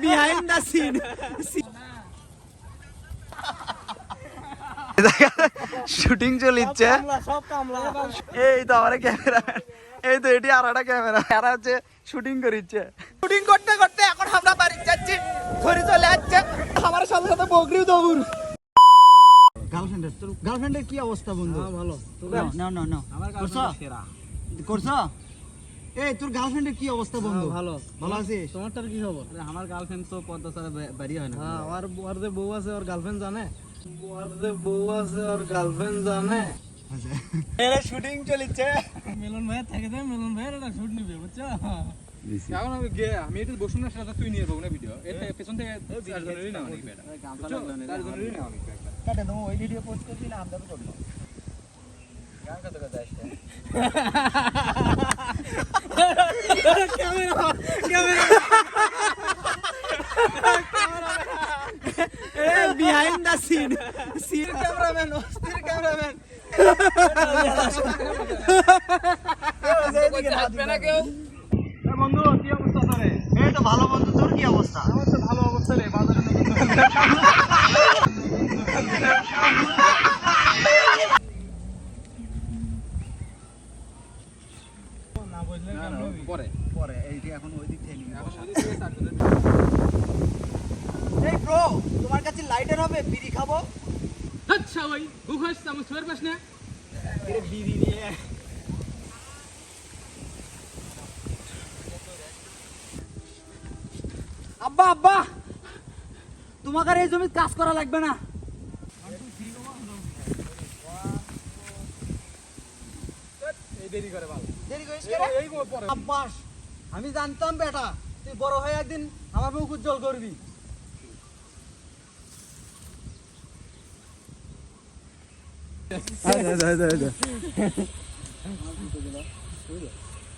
Behind the scene. Shooting চলিচ্ছে, সব কামলা। এই তো আমার ক্যামেরা, এই তো এটি আর একটা ক্যামেরা, এরা হচ্ছে শুটিং করিচ্ছে। শুটিং করতে করতে এখন আমরা বাড়ি যাচ্ছি, ঘড়ি চলে যাচ্ছে, আমার সাথে সাথে বকরিও দৌড়। গার্লফ্রেন্ডের কি অবস্থা বন্ধু? ভালো। না না না আমার করছো গার্লফ্রেন্ড সেরা। করছো? এই তোর গার্লফ্রেন্ডের কি অবস্থা বন্ধু? ভালো। ভালো আছিস? তোমারটার কি খবর? আমার গার্লফ্রেন্ড তো পদ্মা ছাড়া বাড়ি হয় না। হ্যাঁ, ওর যে বউ আছে ওর গার্লফ্রেন্ড জানে? ওর যে বউ আছে ওর গার্লফ্রেন্ড জানে? এরা শুটিং চলিচ্ছে। মিলন ভাই থেকে যায়, মিলন ভাইয়ের একটা শুট নিবে, বুঝছো? এখন আমি এটা বসুন না, সেটা তুই নিয়ে যাবো না ভিডিও। এর পেছন থেকে চারজনেরই না অনেক বেটা, চারজনেরই না অনেক বেটা। কাটে তুমি ওই ভিডিও পোস্ট করছি না, আমরা তো করলো। গান কত কথা আসছে? Behind the scene. Scene cameraman, অস্থির ক্যামেরাম্যান। বন্ধু কি অবস্থা তোর? এই তো ভালো বন্ধু, তোর কি অবস্থা? আমার তো ভালো অবস্থা রে, বাজারে না বুঝলে পরে পরে এইটি এখন ওই দিক থেকে নিয়ে বসা। চারজনের। এই ব্রো, তোমার কাছে লাইটার হবে? বিড়ি খাবো। আচ্ছা ভাই গুখাস আমার সুয়ার পাস না। বিড়ি নিয়ে আব্বা আব্বা, তোমাকে আর এই জমি কাজ করা লাগবে না। এই দেরি করে ভালো। দেরি করিস এই পরে আব্বাস, আমি জানতাম বেটা তুই বড় হয়ে একদিন আমার মুখ উজ্জ্বল করবি।